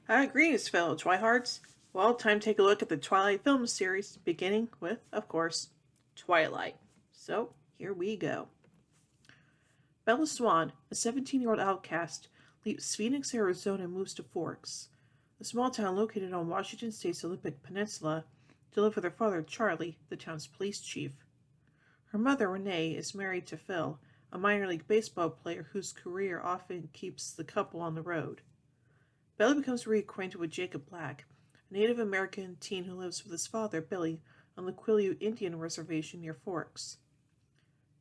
Greetings, fellow Twihards. Well, time to take a look at the Twilight film series, beginning with, of course, Twilight. So, here we go. Bella Swan, a 17-year-old outcast, leaves Phoenix, Arizona, and moves to Forks, a small town located on Washington State's Olympic Peninsula, to live with her father, Charlie, the town's police chief. Her mother, Renee, is married to Phil, a minor league baseball player whose career often keeps the couple on the road. Bella becomes reacquainted with Jacob Black, a Native American teen who lives with his father, Billy, on the Quileute Indian Reservation near Forks.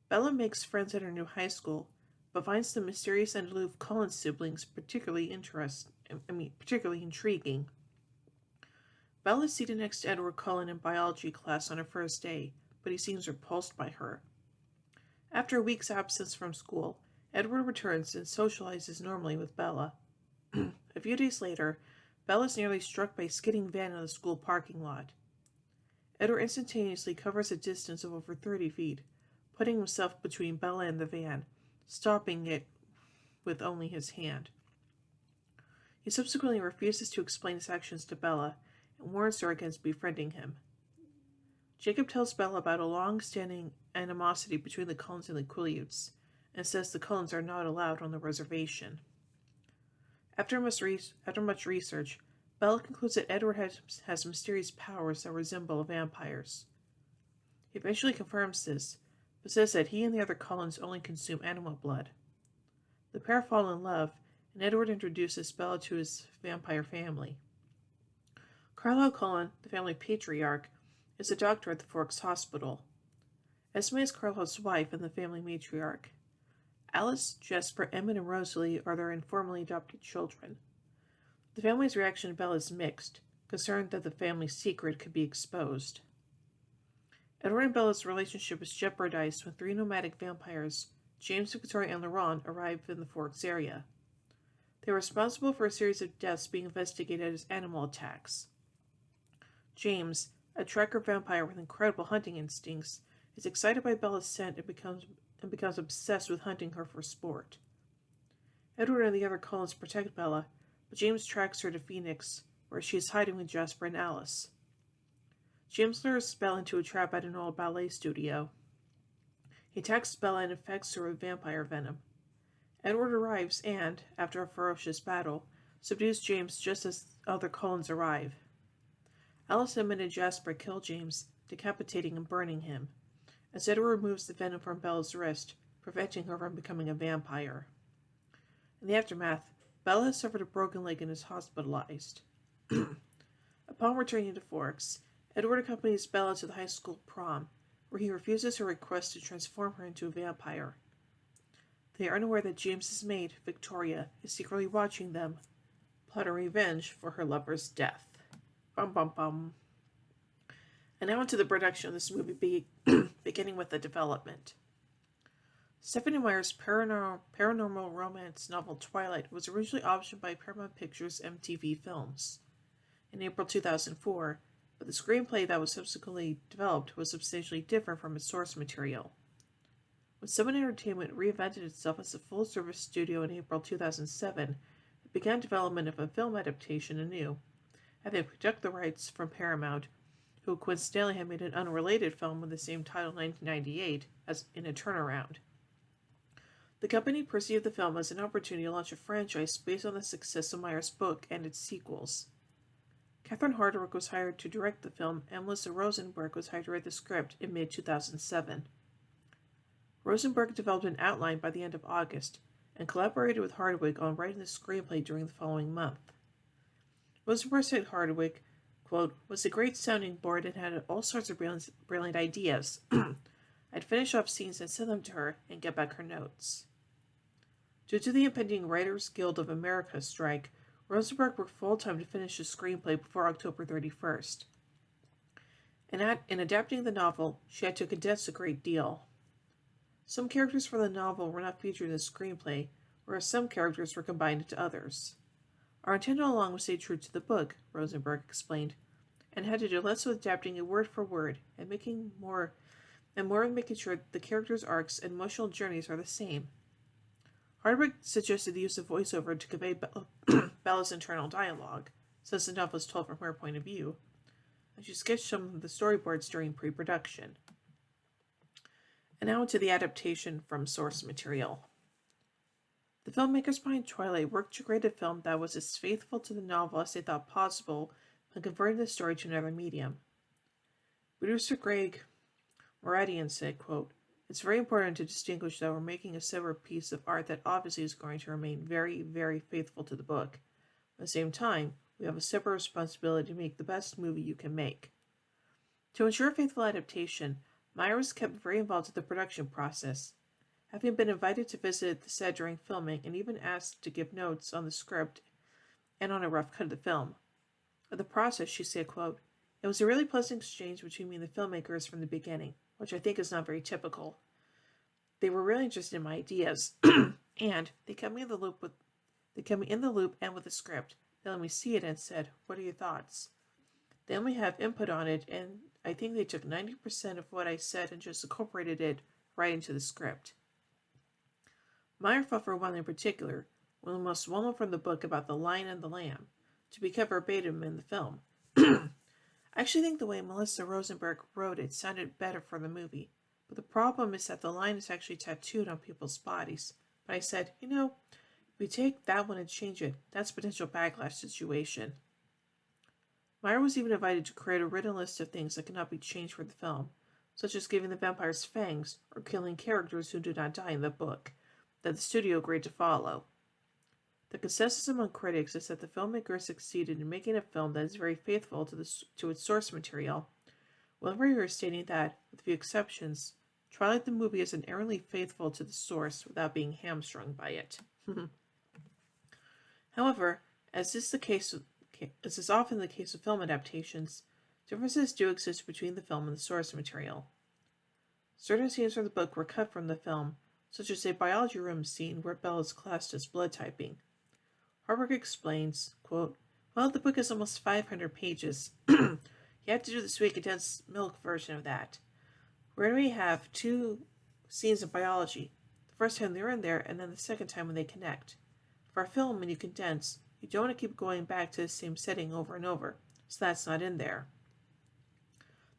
Bella makes friends at her new high school, but finds the mysterious and aloof Collins siblings particularly intriguing. Bella is seated next to Edward Cullen in biology class on her first day, but he seems repulsed by her. After a week's absence from school, Edward returns and socializes normally with Bella. A few days later, Bella is nearly struck by a skidding van in the school parking lot. Edward instantaneously covers a distance of over 30 feet, putting himself between Bella and the van, stopping it with only his hand. He subsequently refuses to explain his actions to Bella and warns her against befriending him. Jacob tells Bella about a long-standing animosity between the Cullens and the Quileutes, and says the Cullens are not allowed on the reservation. After much research, Bella concludes that Edward has mysterious powers that resemble a vampire's. He eventually confirms this, but says that he and the other Cullens only consume animal blood. The pair fall in love, and Edward introduces Bella to his vampire family. Carlisle Cullen, the family patriarch, is a doctor at the Forks Hospital. Esme is Carlisle's wife and the family matriarch. Alice, Jesper, Emmett, and Rosalie are their informally adopted children. The family's reaction to Bella is mixed, concerned that the family secret could be exposed. Edward and Bella's relationship is jeopardized when three nomadic vampires, James, Victoria, and Laurent, arrive in the Forks area. They are responsible for a series of deaths being investigated as animal attacks. James, a tracker vampire with incredible hunting instincts, is excited by Bella's scent and becomes obsessed with hunting her for sport. Edward and the other Cullens protect Bella, but James tracks her to Phoenix, where she is hiding with Jasper and Alice. James lures Bella into a trap at an old ballet studio. He attacks Bella and infects her with vampire venom. Edward arrives and, after a ferocious battle, subdues James just as other Cullens arrive. Alice, Emmett, and Jasper kill James, decapitating and burning him, as Edward removes the venom from Bella's wrist, preventing her from becoming a vampire. In the aftermath, Bella has suffered a broken leg and is hospitalized. Upon returning to Forks, Edward accompanies Bella to the high school prom, where he refuses her request to transform her into a vampire. They are unaware that James's maid, Victoria, is secretly watching them, plotting revenge for her lover's death. Bum bum bum. And now into the production of this movie, beginning with the development. Stephenie Meyer's paranormal romance novel Twilight was originally optioned by Paramount Pictures MTV Films in April 2004, but the screenplay that was subsequently developed was substantially different from its source material. When Summit Entertainment reinvented itself as a full-service studio in April 2007, it began development of a film adaptation anew, having picked up the rights from Paramount, who coincidentally had made an unrelated film with the same title in 1998 as in a turnaround. The company perceived the film as an opportunity to launch a franchise based on the success of Meyer's book and its sequels. Catherine Hardwicke was hired to direct the film, and Melissa Rosenberg was hired to write the script in mid-2007. Rosenberg developed an outline by the end of August, and collaborated with Hardwicke on writing the screenplay during the following month. Rosenberg said Hardwicke, quote, was a great sounding board and had all sorts of brilliant ideas. I'd finish off scenes and send them to her and get back her notes. Due to the impending Writers Guild of America strike, Rosenberg worked full-time to finish the screenplay before October 31st. In adapting the novel, she had to condense a great deal. Some characters from the novel were not featured in the screenplay, whereas some characters were combined into others. Our intent all along was to stay true to the book, Rosenberg explained, and had to do less with adapting it word for word and more with making sure the characters' arcs and emotional journeys are the same. Hardwicke suggested the use of voiceover to convey Bella's internal dialogue, since the novel was told from her point of view, and she sketched some of the storyboards during pre-production. And now into the adaptation from source material. The filmmakers behind Twilight worked to create a film that was as faithful to the novel as they thought possible when converting the story to another medium. Producer Greg Moradian said, quote, "It's very important to distinguish that we're making a separate piece of art that obviously is going to remain very, very faithful to the book. At the same time, we have a separate responsibility to make the best movie you can make." To ensure faithful adaptation, Meyer was kept very involved in the production process, having been invited to visit the set during filming and even asked to give notes on the script and on a rough cut of the film. Of the process, she said, quote, "It was a really pleasant exchange between me and the filmmakers from the beginning, which I think is not very typical. They were really interested in my ideas, and they kept me in the loop and with the script. They let me see it and said, 'What are your thoughts?' They let me have input on it, and I think they took 90% of what I said and just incorporated it right into the script." Meyer fought for one in particular, one of the most well-known from the book about the lion and the lamb, to be kept verbatim in the film. I actually think the way Melissa Rosenberg wrote it sounded better for the movie, but the problem is that the lion is actually tattooed on people's bodies. But I said, if we take that one and change it, that's a potential backlash situation. Meyer was even invited to create a written list of things that cannot be changed for the film, such as giving the vampires fangs or killing characters who do not die in the book, that the studio agreed to follow. The consensus among critics is that the filmmaker succeeded in making a film that is very faithful to its source material, while reviewers stating that, with few exceptions, Twilight the movie is inerrantly faithful to the source without being hamstrung by it. However, as is often the case with film adaptations, differences do exist between the film and the source material. Certain scenes from the book were cut from the film, such as a biology room scene where Bella is classed as blood typing. Harburg explains, quote, "Well, the book is almost 500 pages. You have to do the sweet condensed milk version of that. We're going to have 2 scenes of biology. The first time they're in there, and then the second time when they connect. For a film, when you condense, you don't want to keep going back to the same setting over and over, so that's not in there."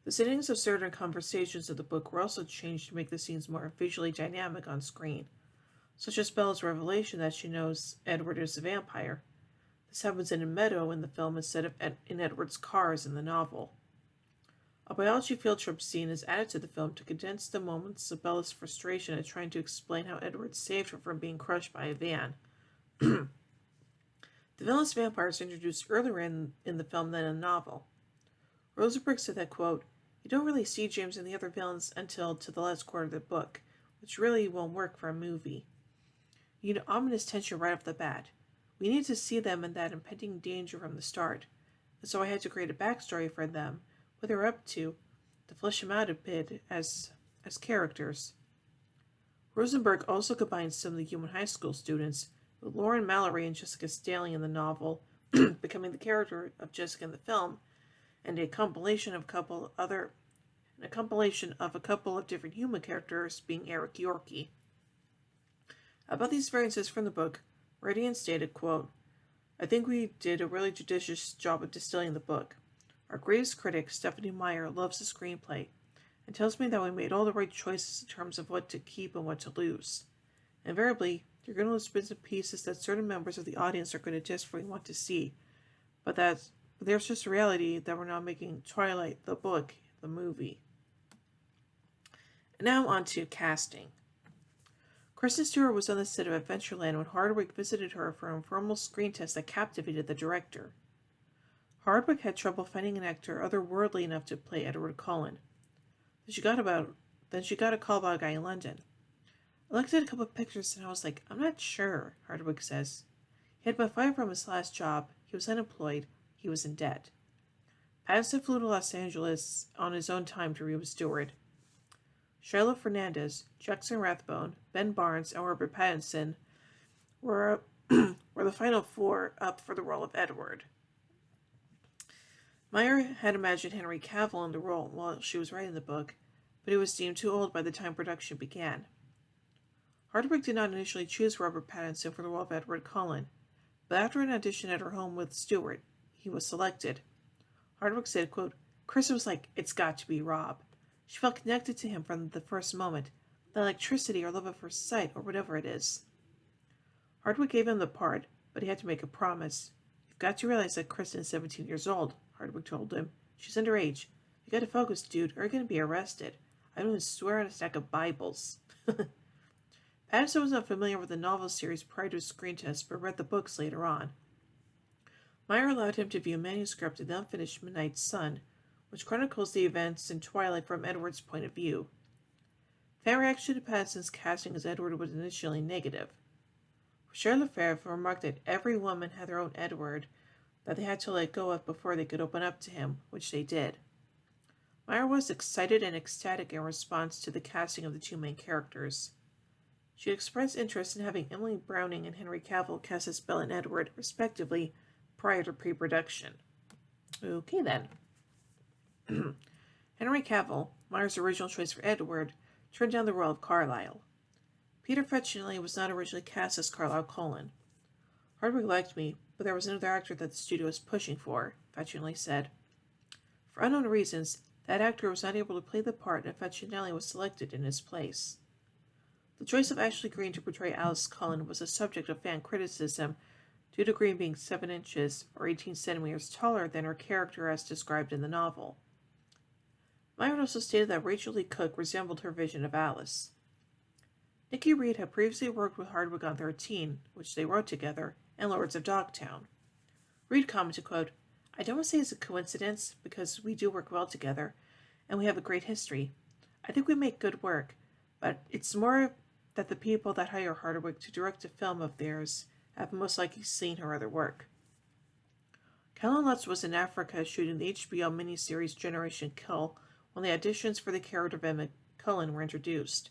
The settings of certain conversations of the book were also changed to make the scenes more visually dynamic on screen, such as Bella's revelation that she knows Edward is a vampire. This happens in a meadow in the film instead of in Edward's cars in the novel. A biology field trip scene is added to the film to condense the moments of Bella's frustration at trying to explain how Edward saved her from being crushed by a van. The villainous vampires are introduced earlier in the film than in the novel. Rosenberg said that, quote, "You don't really see James and the other villains until to the last quarter of the book, which really won't work for a movie. You need ominous tension right off the bat. We need to see them in that impending danger from the start, and so I had to create a backstory for them, what they're up to flesh them out a bit as characters." Rosenberg also combines some of the human high school students, with Lauren Mallory and Jessica Staley in the novel, becoming the character of Jessica in the film, and a compilation of a couple of different human characters being Eric Yorkie. About these variances from the book, Radian stated, quote, "I think we did a really judicious job of distilling the book. Our greatest critic, Stephanie Meyer, loves the screenplay and tells me that we made all the right choices in terms of what to keep and what to lose. Invariably, you're going to lose bits and pieces that certain members of the audience are going to desperately want to see, but there's just a reality that we're now making Twilight, the book, the movie." And now on to casting. Kristen Stewart was on the set of Adventureland when Hardwick visited her for an informal screen test that captivated the director. Hardwick had trouble finding an actor otherworldly enough to play Edward Cullen. Then she got a call about a guy in London. "I looked at a couple of pictures and I was like, I'm not sure," Hardwick says. He had been fired from his last job, he was unemployed, he was in debt. Pattinson flew to Los Angeles on his own time to read with Stewart. Shiloh Fernandez, Jackson Rathbone, Ben Barnes, and Robert Pattinson were the final 4 up for the role of Edward. Meyer had imagined Henry Cavill in the role while she was writing the book, but he was deemed too old by the time production began. Hardwick did not initially choose Robert Pattinson for the role of Edward Cullen, but after an audition at her home with Stewart, he was selected. Hardwick said, quote, Chris was like, it's got to be Rob. She felt connected to him from the first moment, the electricity or love at first sight or whatever it is. Hardwick gave him the part, but he had to make a promise. You've got to realize that Kristen is 17 years old, Hardwick told him. She's underage. You got to focus, dude, or you're going to be arrested. I don't even swear on a stack of Bibles. Pattinson was not familiar with the novel series prior to his screen test, but read the books later on. Meyer allowed him to view a manuscript of the unfinished Midnight Sun, which chronicles the events in Twilight from Edward's point of view. Fan reaction to Pattinson's casting as Edward was initially negative. Rochelle Lefebvre remarked that every woman had their own Edward that they had to let go of before they could open up to him, which they did. Meyer was excited and ecstatic in response to the casting of the two main characters. She expressed interest in having Emily Browning and Henry Cavill cast as Belle and Edward, respectively, prior to pre-production. Okay, then. Henry Cavill, Meyer's original choice for Edward, turned down the role of Carlisle. Peter Fetchinelli was not originally cast as Carlisle Cullen. Hardwick liked me, but there was another actor that the studio was pushing for, Fetchinelli said. For unknown reasons, that actor was not able to play the part and Fetchinelli was selected in his place. The choice of Ashley Greene to portray Alice Cullen was a subject of fan criticism due to Greene being 7 inches or 18 centimeters taller than her character as described in the novel. Meyer also stated that Rachel Lee Cook resembled her vision of Alice. Nikki Reed had previously worked with Hardwick on 13, which they wrote together, and Lords of Dogtown. Reed commented, quote, I don't want to say it's a coincidence, because we do work well together, and we have a great history. I think we make good work, but it's more that the people that hire Hardwick to direct a film of theirs have most likely seen her other work. Kellen Lutz was in Africa shooting the HBO miniseries Generation Kill when the auditions for the character of Emma Cullen were introduced.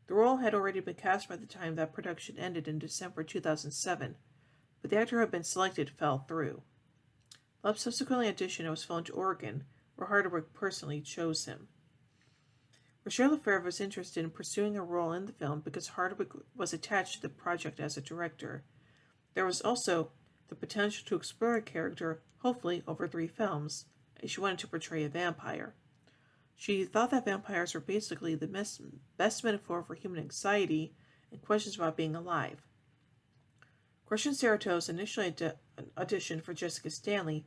The role had already been cast by the time that production ended in December 2007, but the actor who had been selected fell through. Lutz subsequently auditioned and was flown to Oregon, where Hardwick personally chose him. Rochelle Lefebvre was interested in pursuing a role in the film because Hardwick was attached to the project as a director. There was also the potential to explore a character, hopefully over 3 films, as she wanted to portray a vampire. She thought that vampires were basically the best metaphor for human anxiety and questions about being alive. Christian Serratos initially auditioned for Jessica Stanley,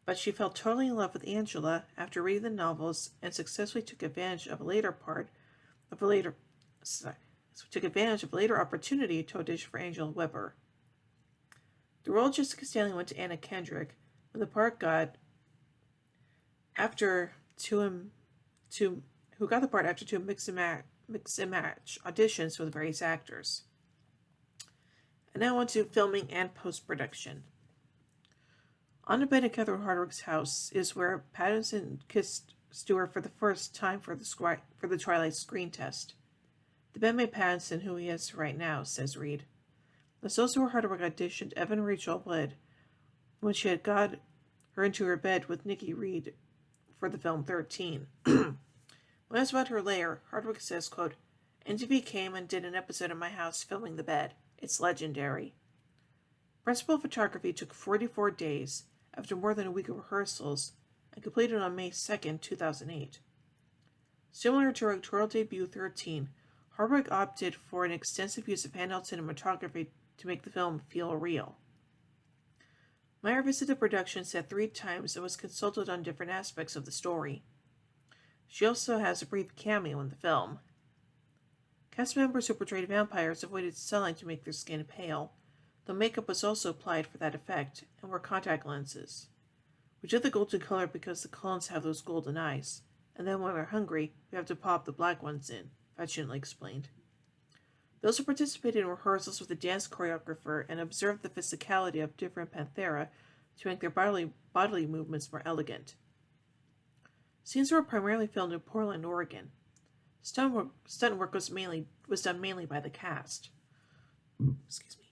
but she fell totally in love with Angela after reading the novels and successfully took advantage of a later opportunity to audition for Angela Weber. The role of Jessica Stanley went to Anna Kendrick, when the part got who got the part after 2 mix and match auditions with various actors. And now on to filming and post-production. On a bed in Catherine Hardwick's house is where Pattinson kissed Stewart for the first time for the Twilight screen test. The bed made Pattinson who he is right now, says Reed. That's also where Hardwick auditioned Evan Rachel Wood when she had got her into her bed with Nikki Reed for the film 13. When I was about her lair, Hardwick says, quote, NTV came and did an episode in my house filming the bed. It's legendary. Principal photography took 44 days after more than a week of rehearsals and completed on May 2, 2008. Similar to her directorial debut 13, Hardwick opted for an extensive use of handheld cinematography to make the film feel real. Meyer visited the production set 3 times and was consulted on different aspects of the story. She also has a brief cameo in the film. Cast members who portrayed vampires avoided sunlight to make their skin pale, though makeup was also applied for that effect, and wore contact lenses. We did the golden color because the Cullens have those golden eyes, and then when we're hungry, we have to pop the black ones in, Fetchinelli explained. Those who participated in rehearsals with the dance choreographer and observed the physicality of different panthera to make their bodily movements more elegant. Scenes were primarily filmed in Portland, Oregon. Stunt work was done mainly by the cast. Excuse me.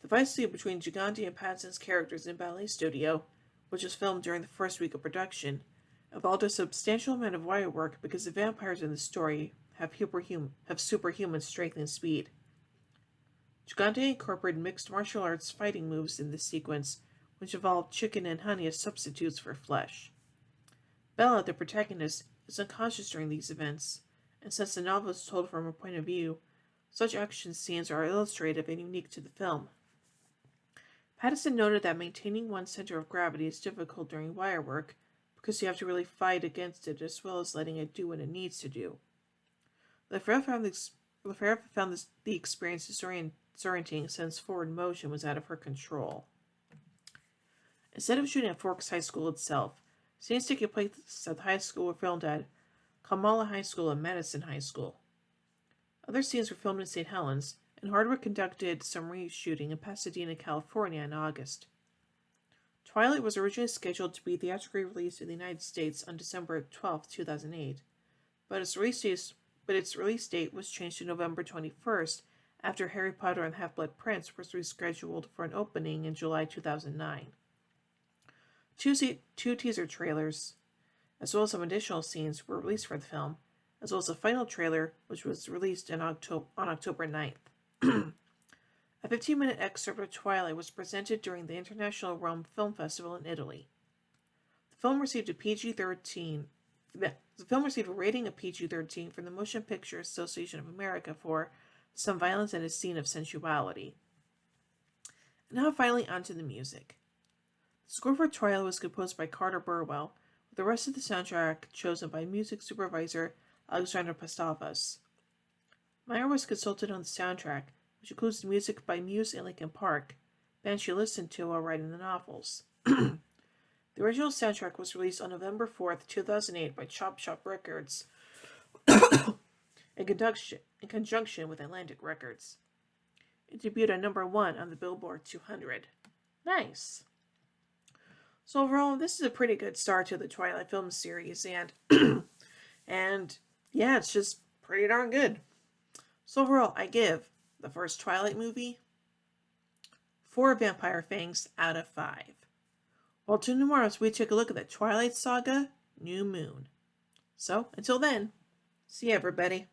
The fight scene between Gigante and Pattinson's characters in Ballet Studio, which was filmed during the first week of production, involved a substantial amount of wire work because the vampires in the story have superhuman strength and speed. Gigante incorporated mixed martial arts fighting moves in this sequence, which involved chicken and honey as substitutes for flesh. Bella, the protagonist, is unconscious during these events, and since the novel is told from her point of view, such action scenes are illustrative and unique to the film. Pattison noted that maintaining one's center of gravity is difficult during wire work because you have to really fight against it as well as letting it do what it needs to do. Lefebvre found the experience disorienting since forward motion was out of her control. Instead of shooting at Forks High School itself, scenes taking place at the high school were filmed at Kamala High School and Madison High School. Other scenes were filmed in St. Helens, and Hardwick conducted some reshooting in Pasadena, California in August. Twilight was originally scheduled to be theatrically released in the United States on December 12, 2008, but its release date was changed to November 21st after Harry Potter and the Half-Blood Prince was rescheduled for an opening in July 2009. Two teaser trailers, as well as some additional scenes, were released for the film, as well as a final trailer, which was released on October 9th. A 15-minute excerpt of Twilight was presented during the International Rome Film Festival in Italy. The film received a rating of PG-13 from the Motion Picture Association of America for some violence and a scene of sensuality. And now finally onto the music. The score for Twilight was composed by Carter Burwell, with the rest of the soundtrack chosen by music supervisor Alexander Pastavas. Meyer was consulted on the soundtrack, which includes music by Muse and Linkin Park, bands she listened to while writing the novels. The original soundtrack was released on November 4th, 2008 by Chop Shop Records in conjunction with Atlantic Records. It debuted at number 1 on the Billboard 200. Nice! So overall, this is a pretty good start to the Twilight film series, and yeah, it's just pretty darn good. So overall, I give the first Twilight movie 4 vampire fangs out of 5. Well, tomorrow we take a look at the Twilight Saga New Moon. So, until then, see you everybody.